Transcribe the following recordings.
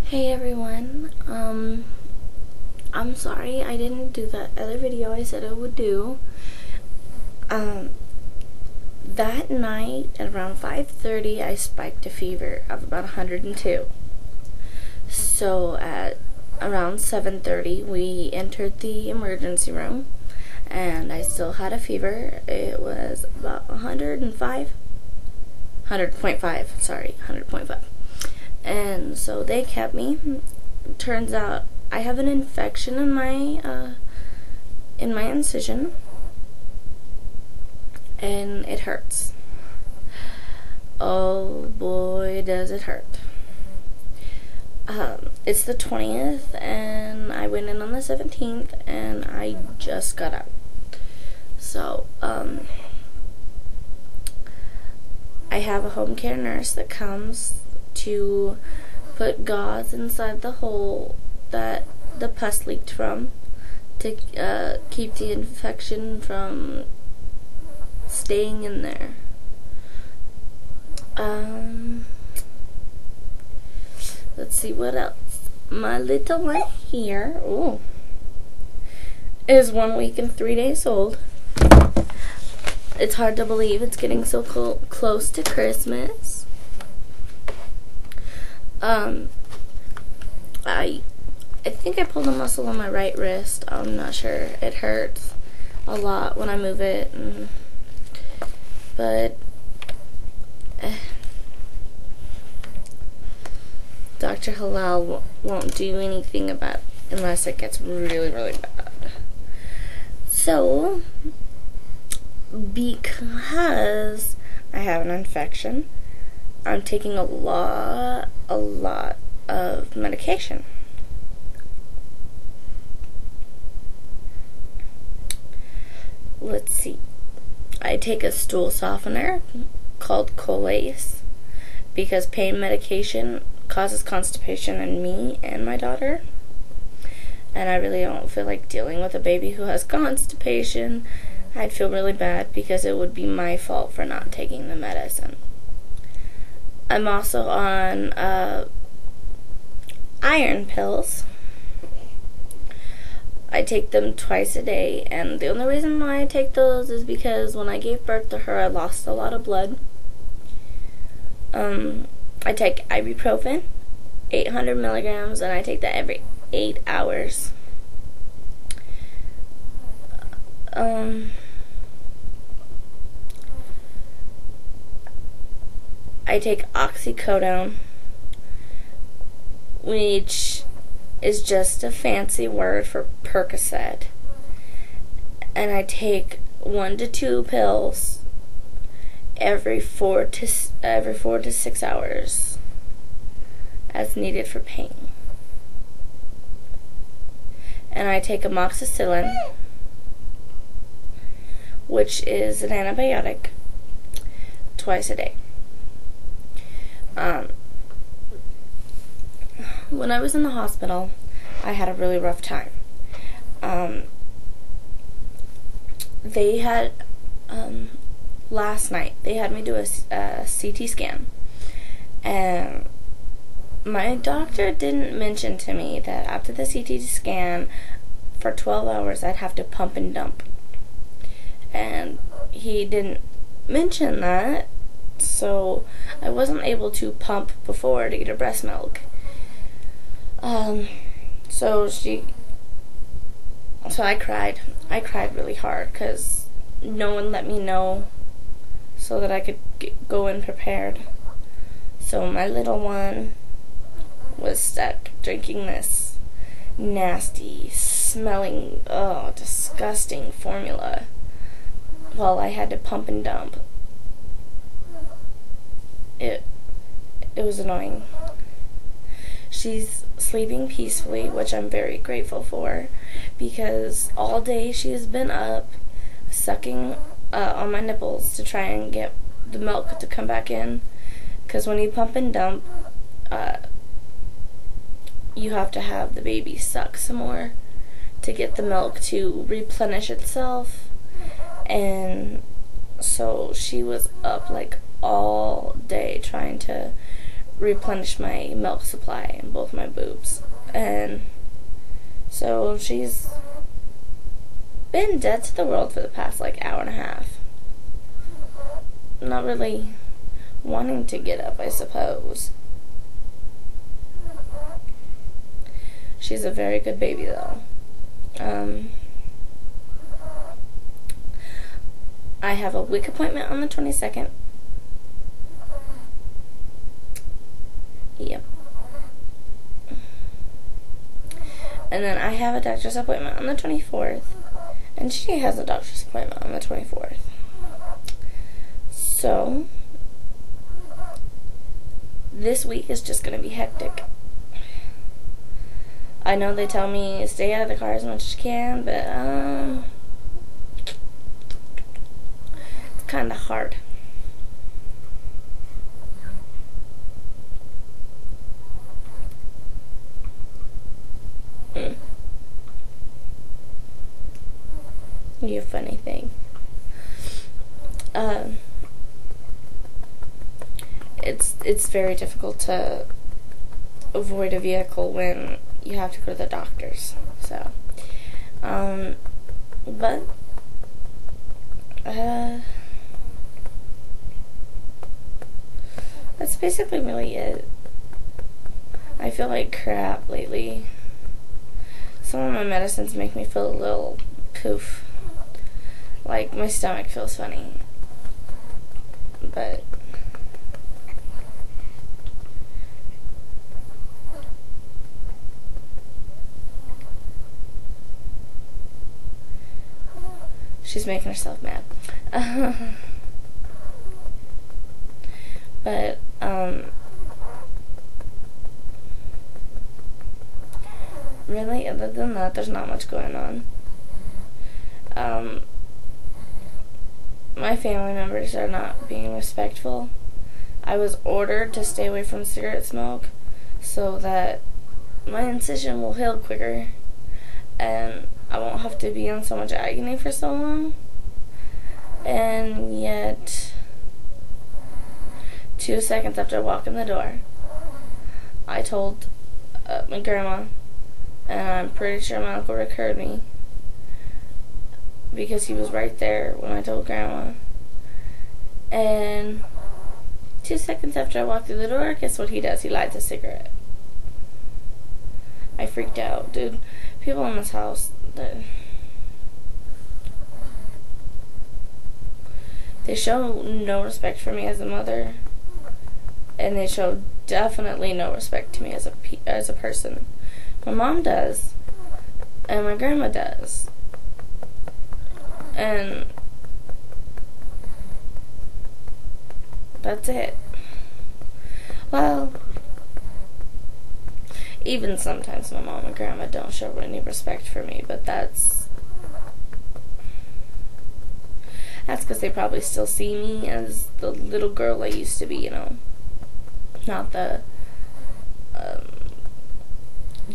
Hey everyone, I'm sorry I didn't do that other video I said I would do. That night at around 5:30 I spiked a fever of about 102. So at around 7:30 we entered the emergency room and I still had a fever. It was about 100.5, sorry, 100.5. And so they kept me. Turns out I have an infection in my incision, and it hurts. Oh boy, does it hurt. It's the 20th, and I went in on the 17th, and I just got out. So, I have a home care nurse that comes to put gauze inside the hole that the pus leaked from to keep the infection from staying in there. Let's see what else. My little one here, is 1 week and 3 days old. It's hard to believe it's getting so close to Christmas. I think I pulled a muscle on my right wrist. I'm not sure. It hurts a lot when I move it, but Dr. Halal won't do anything about it unless it gets really, really bad. So, because I have an infection, I'm taking a lot of medication. Let's see. I take a stool softener called Colace because pain medication causes constipation in me and my daughter. And I really don't feel like dealing with a baby who has constipation. I'd feel really bad because it would be my fault for not taking the medicine. I'm also on iron pills. I take them twice a day, and the only reason why I take those is because when I gave birth to her, I lost a lot of blood. I take ibuprofen, 800 milligrams, and I take that every 8 hours. I take oxycodone, which is just a fancy word for Percocet, and I take 1 to 2 pills every 4 to 6 hours as needed for pain. And I take amoxicillin, which is an antibiotic, twice a day. When I was in the hospital, I had a really rough time. They had, last night, they had me do a CT scan. And my doctor didn't mention to me that after the CT scan, for 12 hours, I'd have to pump and dump. And he didn't mention that, so I wasn't able to pump before to get her breast milk. So I cried. I cried really hard because no one let me know so that I could go in prepared. So my little one was stuck drinking this nasty, smelling, disgusting formula while I had to pump and dump. It was annoying. She's sleeping peacefully, which I'm very grateful for, because all day she has been up sucking on my nipples to try and get the milk to come back in, because when you pump and dump, you have to have the baby suck some more to get the milk to replenish itself. And so she was up like all day trying to replenish my milk supply in both my boobs. And so she's been dead to the world for the past like hour and a half. Not really wanting to get up, I suppose. She's a very good baby though. I have a week appointment on the 22nd. Yep. And then I have a doctor's appointment on the 24th. And she has a doctor's appointment on the 24th. So, this week is just going to be hectic. I know they tell me stay out of the car as much as you can, but it's kind of hard. You funny thing. It's very difficult to avoid a vehicle when you have to go to the doctor's. So, but that's basically really it. I feel like crap lately. Some of my medicines make me feel a little poof. Like, my stomach feels funny. But she's making herself mad. But, really, other than that, there's not much going on. My family members are not being respectful. I was ordered to stay away from cigarette smoke so that my incision will heal quicker and I won't have to be in so much agony for so long. And yet, 2 seconds after I walked in the door, I told my grandma, and I'm pretty sure my uncle Rick heard me, because he was right there when I told Grandma. And 2 seconds after I walked through the door, guess what he does? He lights a cigarette. I freaked out, dude. People in this house, they show no respect for me as a mother, and they show definitely no respect to me as a person. My mom does, and my grandma does. And that's it. Well, even sometimes my mom and grandma don't show any respect for me, but that's because they probably still see me as the little girl I used to be, you know. Not the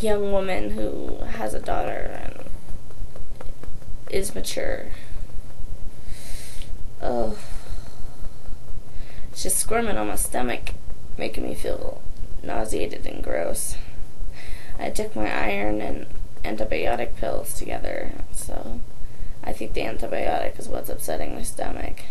young woman who has a daughter and is mature. Oh, it's just squirming on my stomach, making me feel nauseated and gross. I took my iron and antibiotic pills together, so I think the antibiotic is what's upsetting my stomach.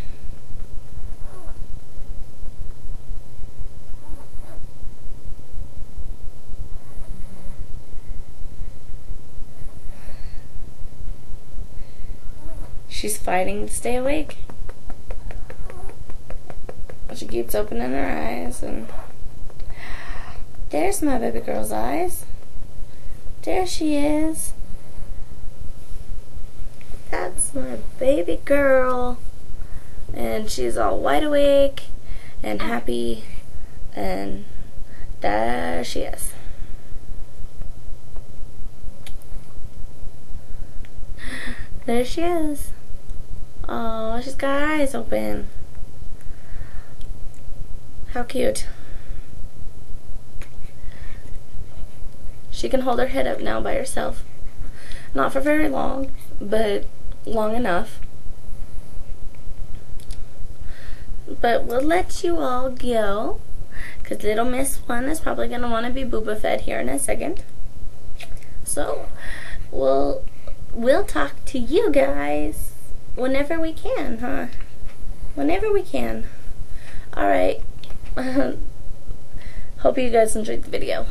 She's fighting to stay awake. She keeps opening her eyes, and there's my baby girl's eyes. There she is. That's my baby girl. And she's all wide awake and happy, and there she is. There she is. Oh, she's got her eyes open. How cute. She can hold her head up now by herself. Not for very long, but long enough. But we'll let you all go, because little Miss One is probably going to want to be booba fed here in a second. So, we'll talk to you guys whenever we can, huh? Whenever we can. Alright. Hope you guys enjoyed the video.